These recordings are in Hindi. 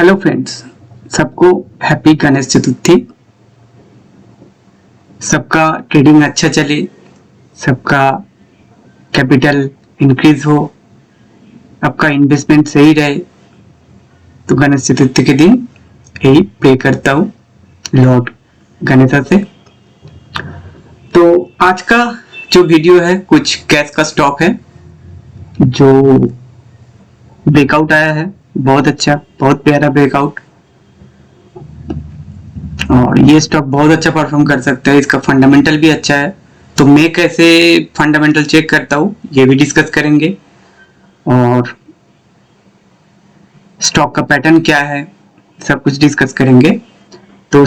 हेलो फ्रेंड्स, सबको हैप्पी गणेश चतुर्थी। सबका ट्रेडिंग अच्छा चले, सबका कैपिटल इंक्रीज हो, आपका इन्वेस्टमेंट सही रहे। तो गणेश चतुर्थी के दिन यही प्रे करता हूँ लॉर्ड गणेशा से। तो आज का जो वीडियो है कुछ कैश का स्टॉक है जो ब्रेकआउट आया है, बहुत अच्छा, बहुत प्यारा ब्रेकआउट। और ये स्टॉक बहुत अच्छा परफॉर्म कर सकता है, इसका फंडामेंटल भी अच्छा है। तो मैं कैसे फंडामेंटल चेक करता हूँ ये भी डिस्कस करेंगे, और स्टॉक का पैटर्न क्या है सब कुछ डिस्कस करेंगे। तो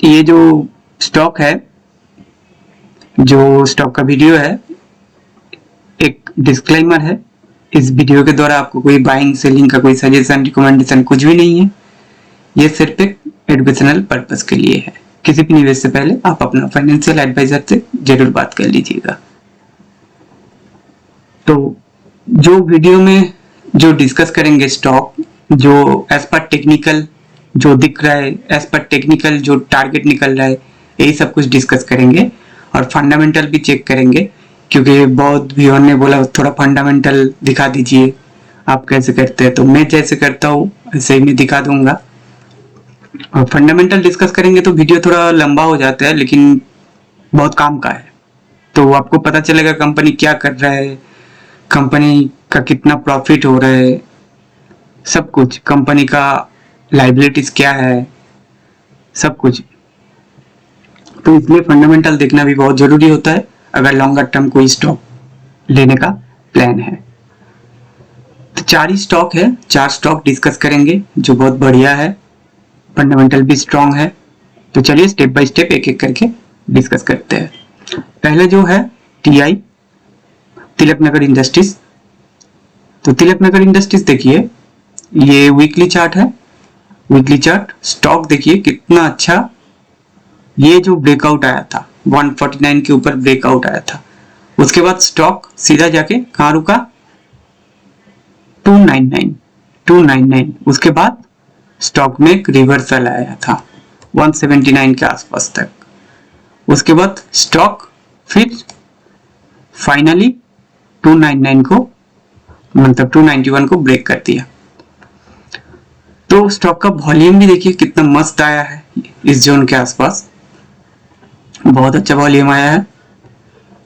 ये जो स्टॉक है, जो स्टॉक का वीडियो है, एक डिस्क्लेमर है, इस वीडियो के द्वारा आपको कोई बाइंग सेलिंग का कोई सजेशन रिकमेंडेशन कुछ भी नहीं है। ये सिर्फ एक एजुकेशनल पर्पस के लिए है। किसी भी निवेश से पहले आप अपना फाइनेंशियल एडवाइजर से जरूर बात कर लीजिएगा। तो जो वीडियो में जो डिस्कस करेंगे स्टॉक, जो एज पर टेक्निकल जो दिख रहा है, एज पर टेक्निकल जो टारगेट निकल रहा है, यही सब कुछ डिस्कस करेंगे। और फंडामेंटल भी चेक करेंगे, क्योंकि बहुत व्यूअर ने बोला थोड़ा फंडामेंटल दिखा दीजिए, आप कैसे करते हैं। तो मैं जैसे करता हूँ ऐसे ही मैं दिखा दूंगा। और फंडामेंटल डिस्कस करेंगे तो वीडियो थोड़ा लंबा हो जाता है, लेकिन बहुत काम का है। तो आपको पता चलेगा कंपनी क्या कर रहा है, कंपनी का कितना प्रॉफिट हो रहा है, सब कुछ, कंपनी का लाइबिलिटीज क्या है, सब कुछ। तो इसलिए फंडामेंटल देखना भी बहुत जरूरी होता है अगर लॉन्गर टर्म कोई स्टॉक लेने का प्लान है। तो 4 ही स्टॉक है, 4 स्टॉक डिस्कस करेंगे जो बहुत बढ़िया है, फंडामेंटल भी स्ट्रांग है। तो चलिए स्टेप बाय स्टेप एक एक करके डिस्कस करते हैं। पहले जो है टीआई, तिलक नगर इंडस्ट्रीज। तो तिलक नगर इंडस्ट्रीज देखिए, ये वीकली चार्ट है, वीकली चार्ट। स्टॉक देखिए कितना अच्छा, ये जो ब्रेकआउट आया था 149 के ऊपर ब्रेकआउट आया था, उसके बाद स्टॉक सीधा जाके कहां रुका, 299। उसके बाद स्टॉक में एक रिवर्सल आया था 179 के आसपास तक। उसके बाद स्टॉक फिर फाइनली 299 को, मतलब 291 को ब्रेक कर दिया। तो स्टॉक का वॉल्यूम भी देखिए कितना मस्त आया है, इस जोन के आसपास बहुत अच्छा वॉल्यूम आया है।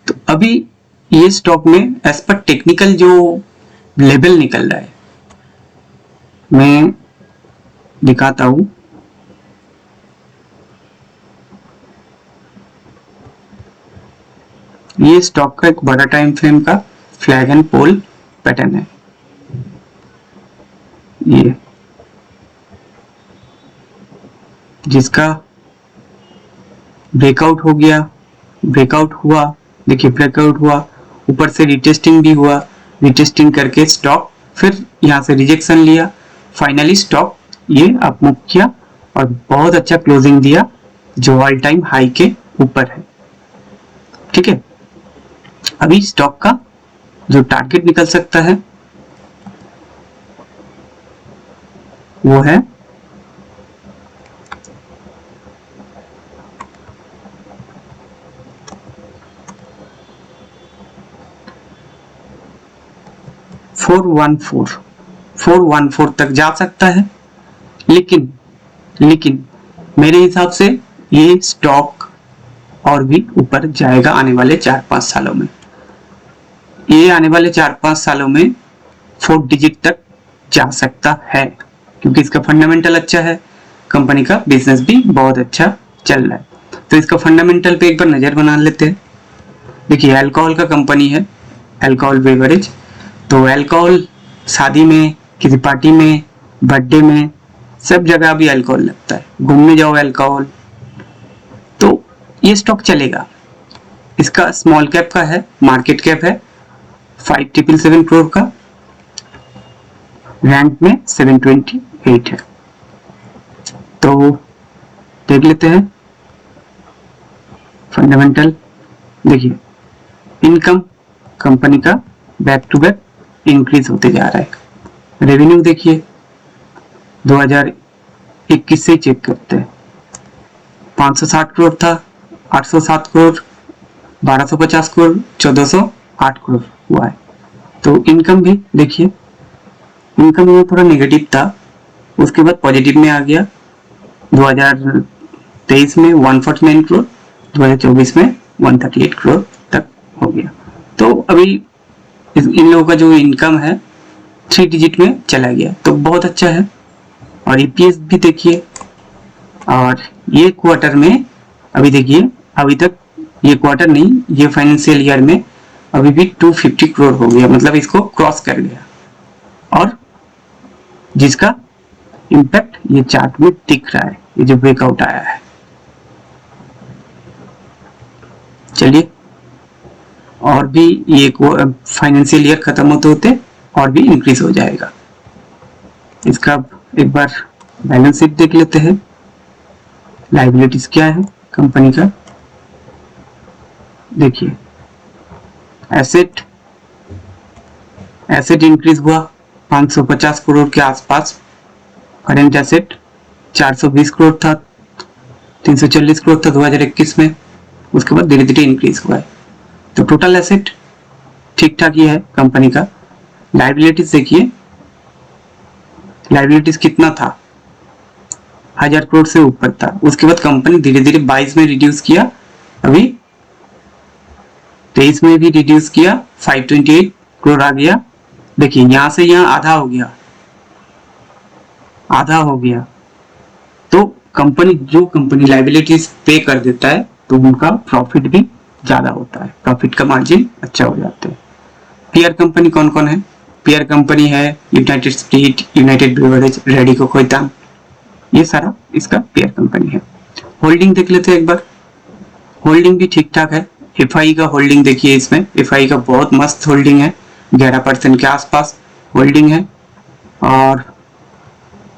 तो अभी ये स्टॉक में एज पर टेक्निकल जो लेवल निकल रहा है, मैं दिखाता हूं। ये स्टॉक का एक बड़ा टाइम फ्रेम का फ्लैग एंड पोल पैटर्न है। ये जिसका ब्रेकआउट हो गया, ब्रेकआउट हुआ, देखिए ब्रेकआउट हुआ, ऊपर से रिटेस्टिंग भी हुआ, रिटेस्टिंग करके स्टॉक फिर यहां से रिजेक्शन लिया, फाइनली स्टॉक ये अप मूव किया और बहुत अच्छा क्लोजिंग दिया जो ऑल टाइम हाई के ऊपर है। ठीक है, अभी स्टॉक का जो टारगेट निकल सकता है वो है 414 तक जा सकता है। लेकिन मेरे हिसाब से ये स्टॉक और भी ऊपर जाएगा आने वाले 4-5 सालों में। ये आने वाले 4-5 सालों में 4 डिजिट तक जा सकता है, क्योंकि इसका फंडामेंटल अच्छा है, कंपनी का बिजनेस भी बहुत अच्छा चल रहा है। तो इसका फंडामेंटल पे एक बार नजर बना लेते हैं। देखिए अल्कोहल का कंपनी है, अल्कोहल बेवरेज। तो अल्कोहल शादी में, किसी पार्टी में, बर्थडे में, सब जगह भी अल्कोहल लगता है, घूमने जाओ अल्कोहल, तो ये स्टॉक चलेगा। इसका स्मॉल कैप का है, मार्केट कैप है 5777 करोड़ का, रैंक में 728 है। तो देख लेते हैं फंडामेंटल। देखिए इनकम कंपनी का बैक टू बैक इंक्रीज होते जा रहा है। रेवेन्यू देखिए 2021 से चेक करते हैं। 560 करोड़ था, 807 करोड़, 1250 करोड़, 1408 करोड़ हुआ है। तो इनकम भी देखिए, इनकम में थोड़ा नेगेटिव था, उसके बाद पॉजिटिव में आ गया। 2023 में 149 करोड़, 2024 में 138 करोड़ तक हो गया। तो अभी इन लोगों का जो इनकम है 3 डिजिट में चला गया, तो बहुत अच्छा है। और ईपीएस भी देखिए, और ये क्वार्टर में अभी देखिए, अभी तक ये क्वार्टर नहीं, ये फाइनेंशियल ईयर में अभी भी 250 करोड़ हो गया, मतलब इसको क्रॉस कर गया, और जिसका इम्पैक्ट ये चार्ट में दिख रहा है, ये जो ब्रेकआउट आया है। चलिए, और भी ये फाइनेंशियल ईयर खत्म होते होते और भी इंक्रीज हो जाएगा। इसका एक बार बैलेंस शीट देख लेते हैं। लायबिलिटीज क्या है कंपनी का, देखिए, एसेट इंक्रीज हुआ 550 करोड़ के आसपास। करेंट एसेट 420 करोड़ था, 340 करोड़ था 2021 में, उसके बाद धीरे धीरे इंक्रीज हुआ है। तो टोटल एसेट ठीक ठाक ही है कंपनी का। लायबिलिटीज देखिए, लायबिलिटीज कितना था, 1000 करोड़ से ऊपर था। उसके बाद कंपनी धीरे धीरे 22 में रिड्यूस किया, अभी 23 में भी रिड्यूस किया, 528 करोड़ आ गया। देखिए, यहां से यहां आधा हो गया, आधा हो गया। तो जो कंपनी लायबिलिटीज पे कर देता है तो उनका प्रॉफिट भी ज्यादा होता है, प्रॉफिट का मार्जिन अच्छा हो जाता है। पीआर कंपनी कौन कौन है? पीआर कंपनी है United Spirit, United Breweries, Radico Khaitan, ये सारा इसका पीआर कंपनी है। होल्डिंग देख लेते हैं एक बार। होल्डिंग भी ठीक ठाक है। एफआई का होल्डिंग देखिए, इसमें एफआई का बहुत मस्त होल्डिंग है, 11% के आसपास होल्डिंग है। और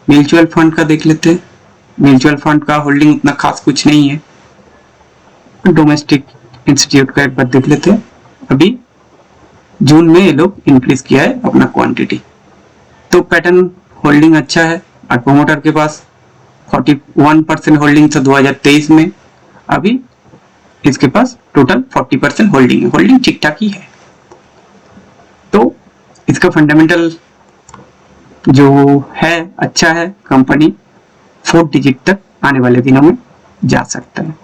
म्यूचुअल फंड का देख लेते हैं। म्यूचुअल फंड का होल्डिंग उतना खास कुछ नहीं है। डोमेस्टिक इंस्टीट्यूट का एक बार देख लेते हैं। अभी जून में ये लोग इंक्रीज किया है अपना क्वांटिटी, तो पैटर्न होल्डिंग अच्छा है। और प्रोमोटर के पास 41% होल्डिंग था 2023 में, अभी इसके पास टोटल 40% होल्डिंग है। होल्डिंग ठीक ठाक ही है। तो इसका फंडामेंटल जो है अच्छा है, कंपनी 4 डिजिट तक आने वाले दिनों में जा सकता है।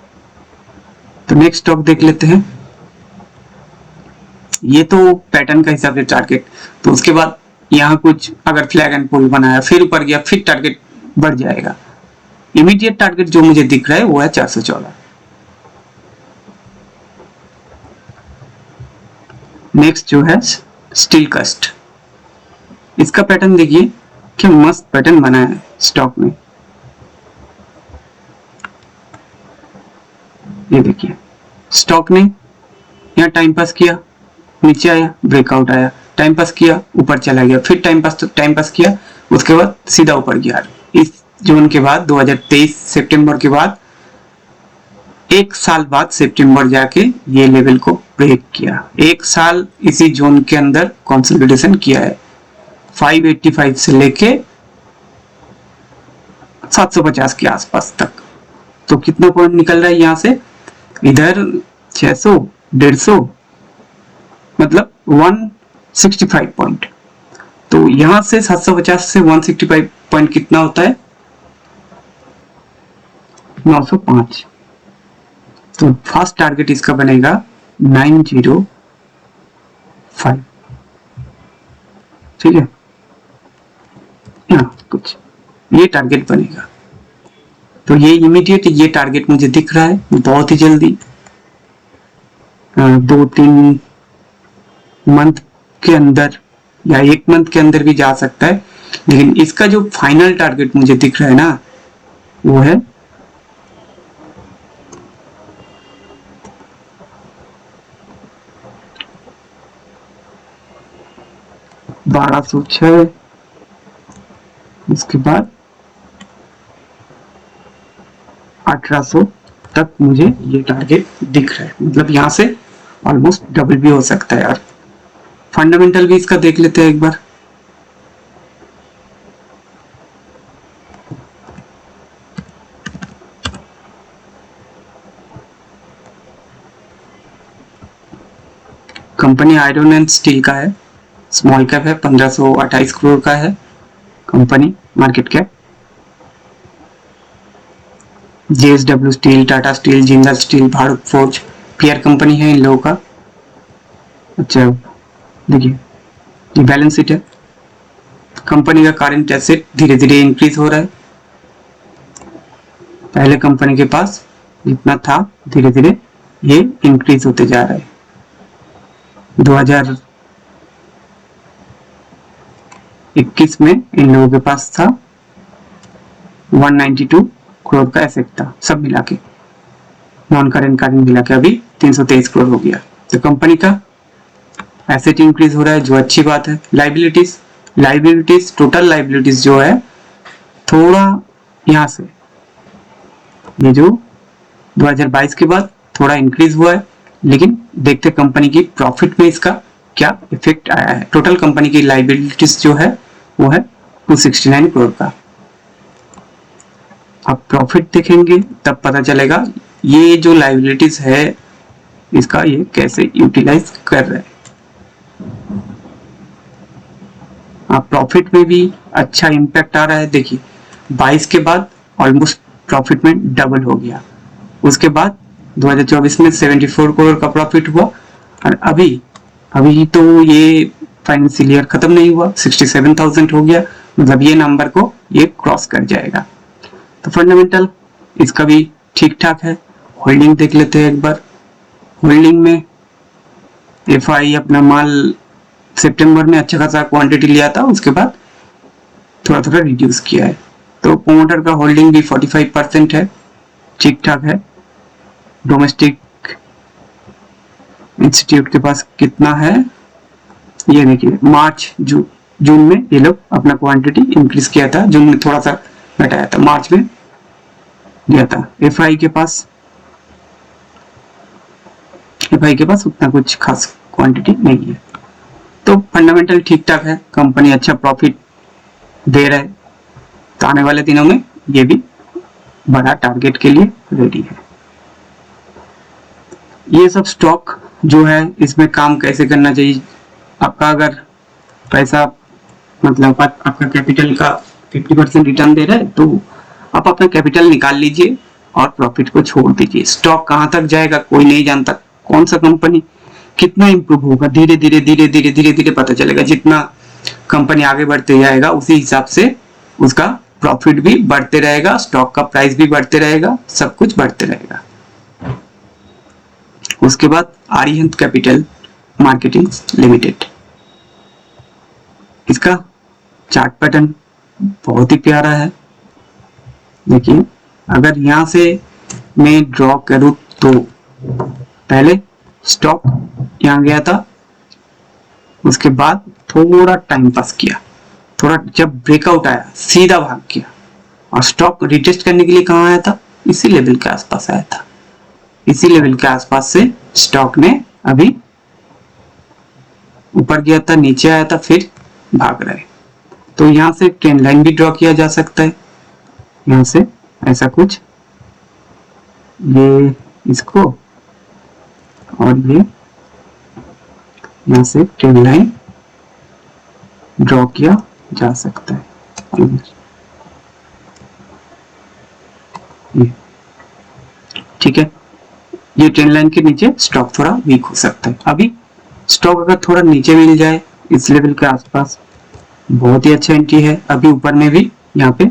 तो नेक्स्ट स्टॉक देख लेते हैं। ये तो पैटर्न का हिसाब से टारगेट, तो उसके बाद यहाँ कुछ अगर फ्लैग एंड पुल बनाया, फिर ऊपर गया, फिर टारगेट बढ़ जाएगा। इमीडिएट टारगेट जो मुझे दिख रहा है वो है 414। नेक्स्ट जो है स्टील कस्ट, इसका पैटर्न देखिए, क्या मस्त पैटर्न बना है स्टॉक में। ये देखिए, स्टॉक ने यहाँ टाइम पास किया, नीचे आया, ब्रेकआउट आया, टाइम पास किया, ऊपर चला गया, फिर टाइम पास किया, उसके बाद सीधा ऊपर गया। इस जोन के बाद 2023 सितंबर के बाद 1 साल बाद सितंबर जाके ये लेवल को ब्रेक किया। 1 साल इसी जोन के अंदर कंसोलिडेशन किया है, 585 से लेके 750 के आसपास तक। तो कितना पॉइंट निकल रहा है यहाँ से, इधर 600, 150, मतलब 165 पॉइंट। तो यहां से 750 से 165 पॉइंट कितना होता है, 905। तो फर्स्ट टारगेट इसका बनेगा 905, ठीक है। यहाँ कुछ ये टारगेट बनेगा, तो ये इमीडिएट ये टारगेट मुझे दिख रहा है। बहुत ही जल्दी 2-3 मंथ के अंदर या 1 मंथ के अंदर भी जा सकता है, लेकिन इसका जो फाइनल टारगेट मुझे दिख रहा है ना, वो है 1206, उसके बाद 1800 तक मुझे ये टारगेट दिख रहा है। मतलब यहाँ से ऑलमोस्ट डबल भी हो सकता है यार। फंडामेंटल भी इसका देख लेते हैं एक बार। कंपनी आयरन एंड स्टील का है, स्मॉल कैप है, 1528 करोड़ का है company market cap. JSW steel, Tata steel, Jindal steel, Bharat forge PR company है इन लोगों का। अच्छा देखिए ये बैलेंस शीट है। कंपनी का करंट एसेट धीरे धीरे इंक्रीज हो रहा है। पहले कंपनी के पास जितना था धीरे धीरे ये इंक्रीज होते जा रहा है। 2021 में इन लोगों के पास था 192 करोड़ का एसेट था, सब मिला के नॉन करेंट मिला के अभी 323 करोड़ हो गया। तो कंपनी का एसेट इंक्रीज हो रहा है जो अच्छी बात है। लाइबिलिटीज टोटल लाइबिलिटीज जो है थोड़ा यहाँ से ये जो 2022 के बाद थोड़ा इंक्रीज हुआ है, लेकिन देखते कंपनी की प्रॉफिट में इसका क्या इफेक्ट आया है। टोटल कंपनी की लाइबिलिटीज जो है वो है 269 करोड़ का। अब प्रॉफिट देखेंगे तब पता चलेगा ये जो लाइबिलिटीज है इसका ये कैसे यूटिलाइज कर रहे हैं। अब प्रॉफिट में भी अच्छा इम्पैक्ट आ रहा है। देखिए 22 के बाद ऑलमोस्ट प्रॉफिट में डबल हो गया। उसके बाद 2024 में 74 करोड़ का प्रॉफिट हुआ और अभी तो ये फाइनेंशियल ईयर खत्म नहीं हुआ, 67,000 हो गया, मतलब ये नंबर को ये क्रॉस कर जाएगा। तो फंडामेंटल इसका भी ठीक ठाक है। होल्डिंग देख लेते हैं एक बार। होल्डिंग में FI अपना माल सितंबर में अच्छा खासा क्वांटिटी लिया था, उसके बाद थोड़ा थोड़ा रिड्यूस किया है। तो प्रोमोटर का होल्डिंग भी 45% है, ठीक ठाक है। डोमेस्टिक इंस्टीट्यूट के पास कितना है ये देखिए, मार्च जून में ये लोग अपना क्वांटिटी इंक्रीज किया था, जून में थोड़ा सा घटाया था, मार्च में दिया था। FI के पास उतना कुछ खास क्वांटिटी नहीं है। तो फंडामेंटल ठीक ठाक है, कंपनी अच्छा प्रॉफिट दे रहा है, तो आने वाले दिनों में ये भी बड़ा टारगेट के लिए रेडी है। ये सब स्टॉक जो है इसमें काम कैसे करना चाहिए। आपका अगर पैसा मतलब आपका कैपिटल का 50% रिटर्न दे रहा है तो आप अपना कैपिटल निकाल लीजिए और प्रॉफिट को छोड़ दीजिए। स्टॉक कहां तक जाएगा कोई नहीं जानता, कौन सा कंपनी कितना इंप्रूव होगा, धीरे धीरे पता चलेगा। जितना कंपनी आगे बढ़ते जाएगा उसी हिसाब से उसका प्रॉफिट भी बढ़ते रहेगा, स्टॉक का प्राइस भी बढ़ते रहेगा, सब कुछ बढ़ते रहेगा। उसके बाद आर्यहंत कैपिटल मार्केटिंग लिमिटेड, इसका चार्ट पैटर्न बहुत ही प्यारा है। देखिए अगर यहां से मैं ड्रॉ करूं तो पहले स्टॉक यहां गया था, उसके बाद थोड़ा टाइम पास किया, थोड़ा जब ब्रेकआउट आया सीधा भाग गया और स्टॉक रिटेस्ट करने के लिए कहां आया था, इसी लेवल के आसपास आया था। इसी लेवल के आसपास से स्टॉक ने अभी ऊपर गया था, नीचे आया था, फिर भाग रहा है। तो यहां से ट्रेंड लाइन भी ड्रॉ किया जा सकता है, यहां से ऐसा कुछ, ये इसको और ये यहां से ट्रेंड लाइन ड्रॉ किया जा सकता है। ये ठीक है, ये ट्रेंड लाइन के नीचे स्टॉक थोड़ा वीक हो सकता है। अभी स्टॉक अगर थोड़ा नीचे मिल जाए इस लेवल के आसपास, बहुत ही अच्छा एंट्री है। अभी ऊपर में भी यहाँ पे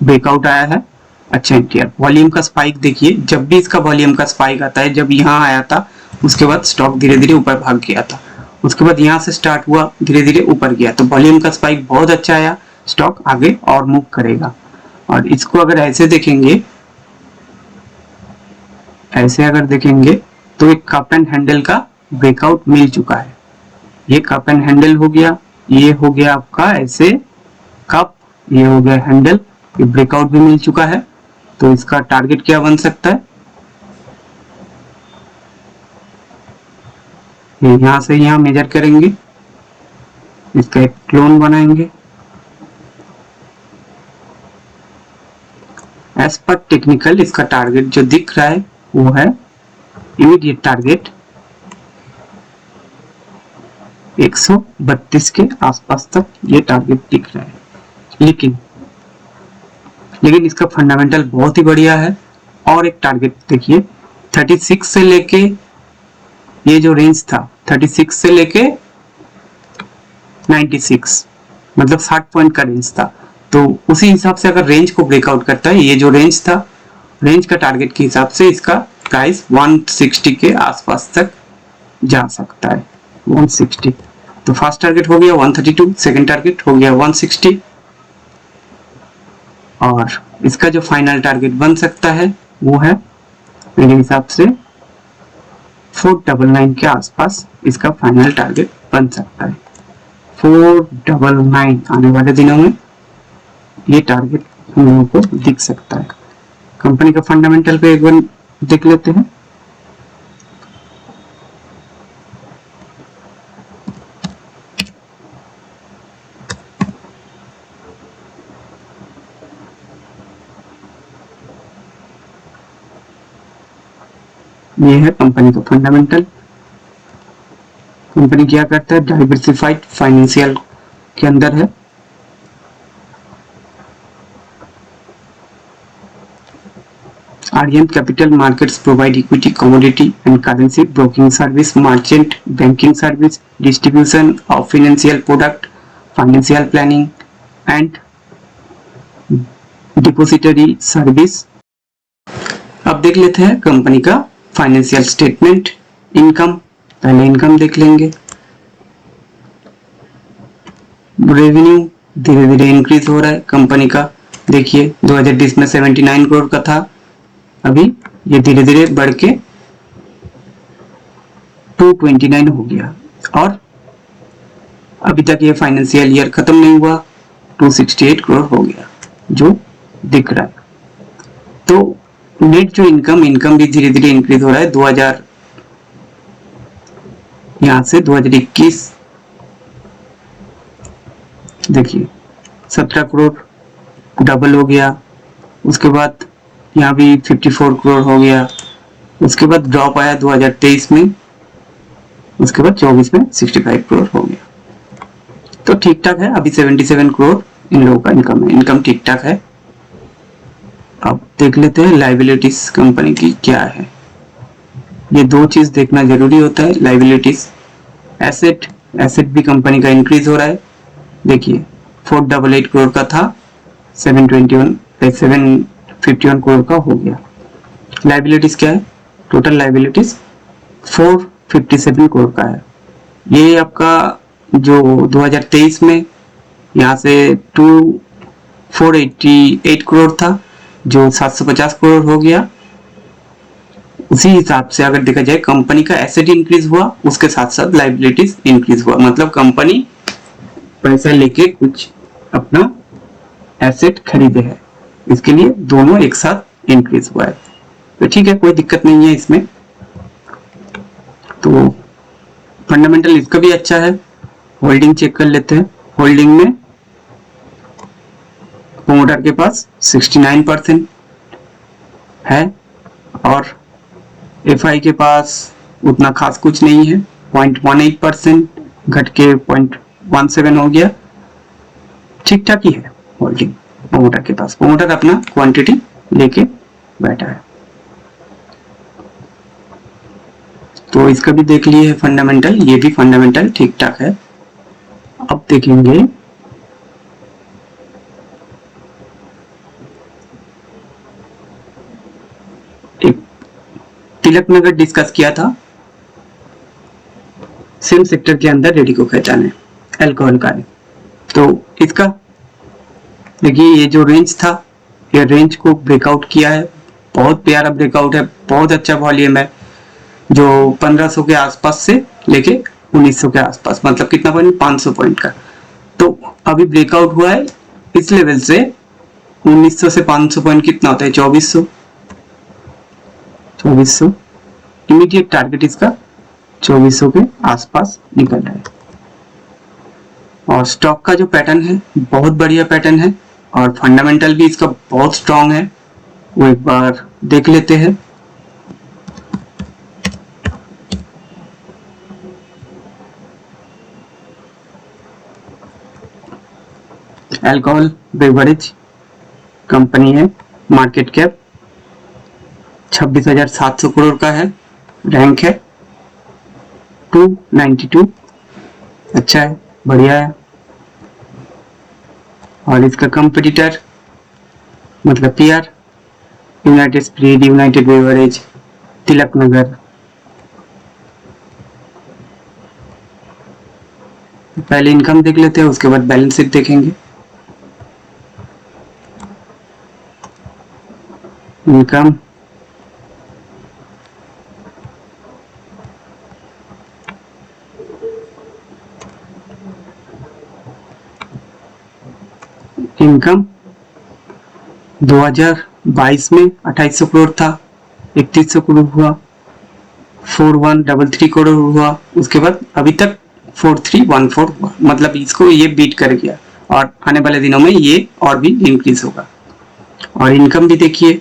ब्रेकआउट आया है, अच्छा एंट्री है। वॉल्यूम का स्पाइक देखिए, जब भी इसका वॉल्यूम का स्पाइक आता है, जब यहाँ आया था उसके बाद स्टॉक धीरे धीरे ऊपर भाग गया था, उसके बाद यहाँ से स्टार्ट हुआ धीरे धीरे ऊपर गया, तो वॉल्यूम का स्पाइक बहुत अच्छा आया, स्टॉक आगे और मूव करेगा। और इसको अगर ऐसे देखेंगे, ऐसे अगर देखेंगे तो एक कप एंड हैंडल का ब्रेकआउट मिल चुका है। ये कप एंड हैंडल हो गया, ये हो गया आपका ऐसे कप, ये हो गया हैंडल, ये ब्रेकआउट भी मिल चुका है। तो इसका टारगेट क्या बन सकता है, यहां से यहां मेजर करेंगे, इसका एक क्लोन बनाएंगे। एज पर टेक्निकल इसका टारगेट जो दिख रहा है वो है इमीडिएट टारगेट 132 के आसपास तक ये टारगेट दिख रहा है, लेकिन इसका फंडामेंटल बहुत ही बढ़िया है। और एक टारगेट देखिए 36 से लेके, ये जो रेंज था 36 से लेके 96, मतलब 60 पॉइंट का रेंज था। तो उसी हिसाब से अगर रेंज को ब्रेकआउट करता है, ये जो रेंज था, रेंज का टारगेट के हिसाब से इसका प्राइस 160 के आसपास तक जा सकता है। 160 तो फर्स्ट टारगेट हो गया 132, सेकंड टारगेट हो गया 160, और इसका जो फाइनल टारगेट बन सकता है वो है मेरे हिसाब से 499 के आसपास इसका फाइनल टारगेट बन सकता है। 499 आने वाले दिनों में ये टारगेट हम लोगों को दिख सकता है। कंपनी का फंडामेंटल पे एक बार देख लेते हैं। ये है कंपनी का फंडामेंटल। कंपनी क्या करता है, डाइवर्सिफाइड फाइनेंशियल के अंदर है। Arihant Capital Markets provide equity, commodity and currency broking service, merchant banking service, distribution of financial product, financial planning and depository service। अब देख लेते हैं कंपनी का फाइनेंशियल स्टेटमेंट। इनकम, पहले इनकम देख लेंगे। रेवेन्यू धीरे धीरे इंक्रीज हो रहा है कंपनी का। देखिए 2020 में 79 करोड़ का था, अभी ये धीरे धीरे बढ़ के 229 हो गया, और अभी तक ये फाइनेंशियल ईयर खत्म नहीं हुआ, 268 करोड़ हो गया जो दिख रहा है। तो नेट जो इनकम भी धीरे धीरे इंक्रीज हो रहा है। 2000 यहां से 2021 देखिए 17 करोड़ डबल हो गया, उसके बाद यहाँ भी 54 करोड़ हो गया, उसके बाद ड्रॉप आया 2023 में, उसके बाद 24 में 65 करोड़ हो गया। तो ठीक ठाक है, अभी 77 करोड़ इन लोगों का इनकम है, इनकम ठीक ठाक है। अब देख लेते हैं लाइबिलिटीज कंपनी की क्या है। ये दो चीज देखना जरूरी होता है, लाइबिलिटीज। एसेट भी कंपनी का इंक्रीज हो रहा है। देखिए 488 करोड़ का था, 751 करोड़ का हो गया। लाइबिलिटीज क्या है, टोटल लाइबिलिटीज 457 करोड़ का है। ये आपका जो 2023 में यहाँ से 488 करोड़ था, जो 750 करोड़ हो गया। उसी हिसाब से अगर देखा जाए कंपनी का एसेट इंक्रीज हुआ, उसके साथ साथ लाइबिलिटीज इंक्रीज हुआ, मतलब कंपनी पैसा लेके कुछ अपना एसेट खरीदे है, इसके लिए दोनों एक साथ इंक्रीज हुआ है। तो ठीक है, कोई दिक्कत नहीं है इसमें। तो फंडामेंटल इसका भी अच्छा है। होल्डिंग चेक कर लेते हैं। होल्डिंग में प्रोमोटर के पास 69% है, और एफआई के पास उतना खास कुछ नहीं है, 0.18%, घट के 0.17 हो गया। ठीक ठाक ही है होल्डिंग प्रोमोटर के पास। प्रोमोटर अपना क्वांटिटी लेके बैठा है। तो इसका भी देख लिए फंडामेंटल, ये भी फंडामेंटल ठीक ठाक है। अब देखेंगे एक तिलक नगर डिस्कस किया था, सेम सेक्टर के अंदर रेडिको खैतान है, अल्कोहल का है। तो इसका देखिए ये जो रेंज था, ये रेंज को ब्रेकआउट किया है, बहुत प्यारा ब्रेकआउट है, बहुत अच्छा वॉल्यूम है, जो 1500 के आसपास से लेके 1900 के आसपास, मतलब कितना पॉइंट, 500 पॉइंट का। तो अभी ब्रेकआउट हुआ है इस लेवल से। 1900 से 500 पॉइंट कितना होता है, 2400। इमीडिएट टारगेट इसका 2400 के आसपास निकल रहा है। और स्टॉक का जो पैटर्न है बहुत बढ़िया पैटर्न है, और फंडामेंटल भी इसका बहुत स्ट्रांग है, वो एक बार देख लेते हैं। अल्कोहल बेवरेज कंपनी है, मार्केट कैप 26,700 करोड़ का है, रैंक है 292, अच्छा है, बढ़िया है। और इसका कंपटीटर मतलब peer United Spirit, United Beverage, Tilak Nagar. पहले इनकम देख लेते हैं, उसके बाद बैलेंस शीट देखेंगे। इनकम इनकम 2022 में 2800 करोड़ था, 3100 करोड़ हुआ, 4133 करोड़ हुआ, उसके बाद अभी तक 4314 हुआ, मतलब इसको ये बीट कर गया और आने वाले दिनों में ये और भी इंक्रीज होगा। और इनकम भी देखिए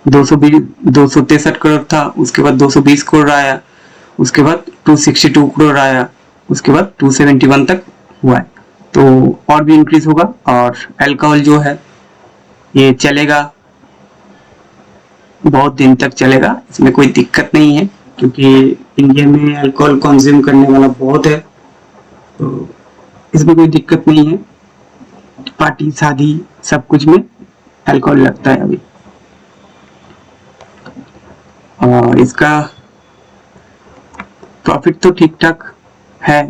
263 करोड़ था, उसके बाद 220 करोड़ आया, उसके बाद 262 करोड़ आया, उसके बाद 271 तक हुआ है, तो और भी इंक्रीज होगा। और अल्कोहल जो है ये चलेगा, बहुत दिन तक चलेगा, इसमें कोई दिक्कत नहीं है, क्योंकि इंडिया में अल्कोहल कंज्यूम करने वाला बहुत है, तो इसमें कोई दिक्कत नहीं है। पार्टी शादी सब कुछ में अल्कोहल लगता है अभी। और इसका प्रॉफिट तो ठीक ठाक है।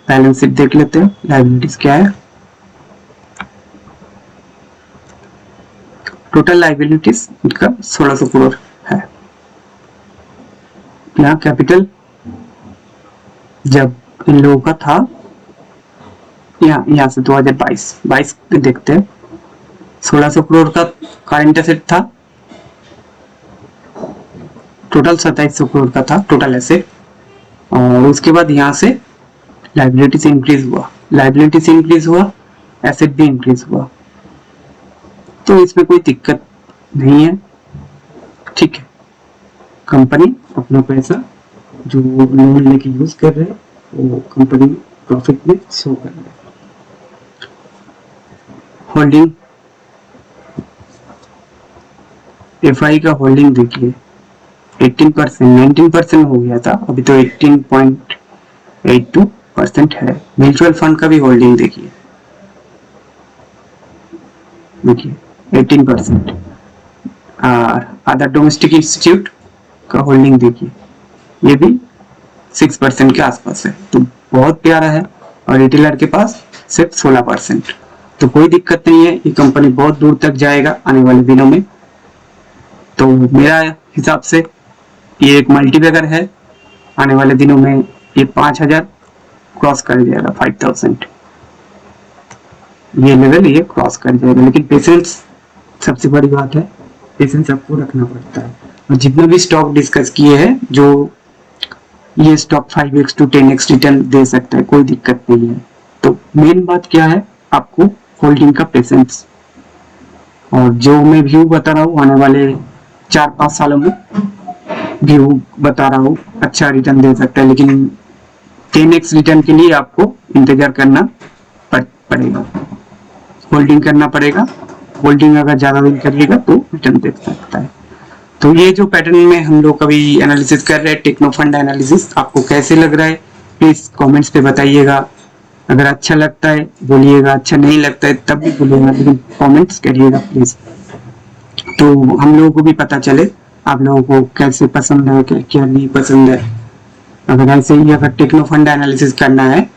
बैलेंस शीट देख लेते हैं, लायबिलिटीज क्या है। टोटल लायबिलिटीज इनका 1600 करोड़ है। यहाँ कैपिटल जब इन लोगों का था, यहाँ से 2022 देखते हैं, 1600 करोड़ का करंट एसेट था, टोटल 2700 करोड़ का था टोटल एसेट। और उसके बाद यहाँ से लायबिलिटीज इंक्रीज हुआ, एसेट भी इंक्रीज हुआ, तो इसमें कोई दिक्कत नहीं है, ठीक है। कंपनी अपना पैसा जो लोन लेके यूज कर रहे हैं वो कंपनी प्रॉफिट में शो कर रहे हैं। होल्डिंग एफआई का होल्डिंग देखिए 18%, 19% हो गया था, अभी तो 18.82% है। म्यूचुअल फंड का भी होल्डिंग देखिए 18%। और अदर डोमेस्टिक इंस्टीट्यूट का होल्डिंग देखिए, ये भी 6% के आसपास है, तो बहुत प्यारा है। और रिटेलर के पास सिर्फ 16%, तो कोई दिक्कत नहीं है, ये कंपनी बहुत दूर तक जाएगा आने वाले दिनों में। तो मेरा हिसाब से ये एक मल्टीबैगर है, आने वाले दिनों में ये 5000 क्रॉस कर जाएगा, 5000 ये लेवल ये क्रॉस कर जाएगा। लेकिन पेशेंस सबसे बड़ी बात है, पेशेंस आपको रखना पड़ता है। और जितना भी स्टॉक डिस्कस किए हैं, जो ये stock 5x to 10x return दे सकता है, कोई दिक्कत नहीं है। तो मेन बात क्या है, आपको होल्डिंग का पेशेंस। और जो मैं व्यू बता रहा हूँ, आने वाले 4-5 सालों में व्यू बता रहा हूँ, अच्छा रिटर्न दे सकता है, लेकिन 10x रिटर्न के लिए आपको इंतजार करना पड़ेगा, होल्डिंग करना पड़ेगा। होल्डिंग अगर ज्यादा दिन करिएगा तो रिटर्न दे सकता है। तो ये जो पैटर्न में हम लोग अभी एनालिसिस कर रहे हैं, टेक्नो फंड एनालिसिस, आपको कैसे लग रहा है प्लीज कमेंट्स पे बताइएगा। अगर अच्छा लगता है बोलिएगा, अच्छा नहीं लगता है तब भी बोलिएगा, लेकिन कमेंट्स करिएगा प्लीज, तो हम लोगों को भी पता चले आप लोगों को कैसे पसंद है, क्या नहीं पसंद है। अगर ऐसे ही अगर टेक्नो फंड एनालिसिस करना है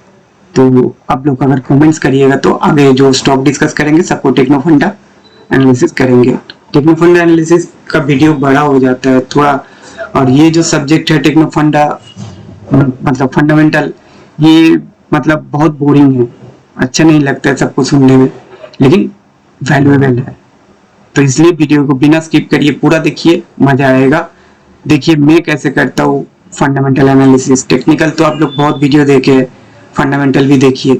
तो आप लोग अगर कमेंट्स करिएगा, तो आगे जो स्टॉक डिस्कस करेंगे सबको टेक्नो फंड एनालिसिस करेंगे। टेक्नो फंड एनालिसिस का वीडियो बड़ा हो जाता है थोड़ा, और ये जो सब्जेक्ट है टेक्नो फंड मतलब फंडामेंटल, ये मतलब बहुत बोरिंग है, अच्छा नहीं लगता है सबको सुनने में, लेकिन वैल्यूएबल है। तो इसलिए वीडियो को बिना स्किप करिए पूरा देखिए, मजा आएगा। देखिए मैं कैसे करता हूँ फंडामेंटल एनालिसिस। टेक्निकल तो आप लोग बहुत वीडियो देखे, फंडामेंटल भी देखिए,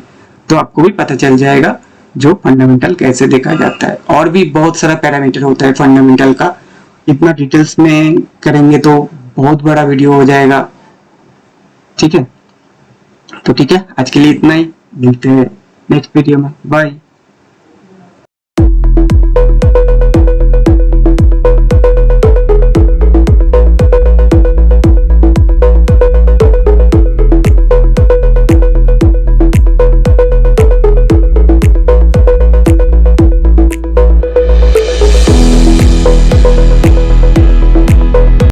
तो आपको भी पता चल जाएगा जो फंडामेंटल कैसे देखा जाता है। और भी बहुत सारा पैरामीटर होता है फंडामेंटल का, इतना डिटेल्स में करेंगे तो बहुत बड़ा वीडियो हो जाएगा, ठीक है। तो ठीक है, आज के लिए इतना ही, मिलते हैं नेक्स्ट वीडियो में, बाय।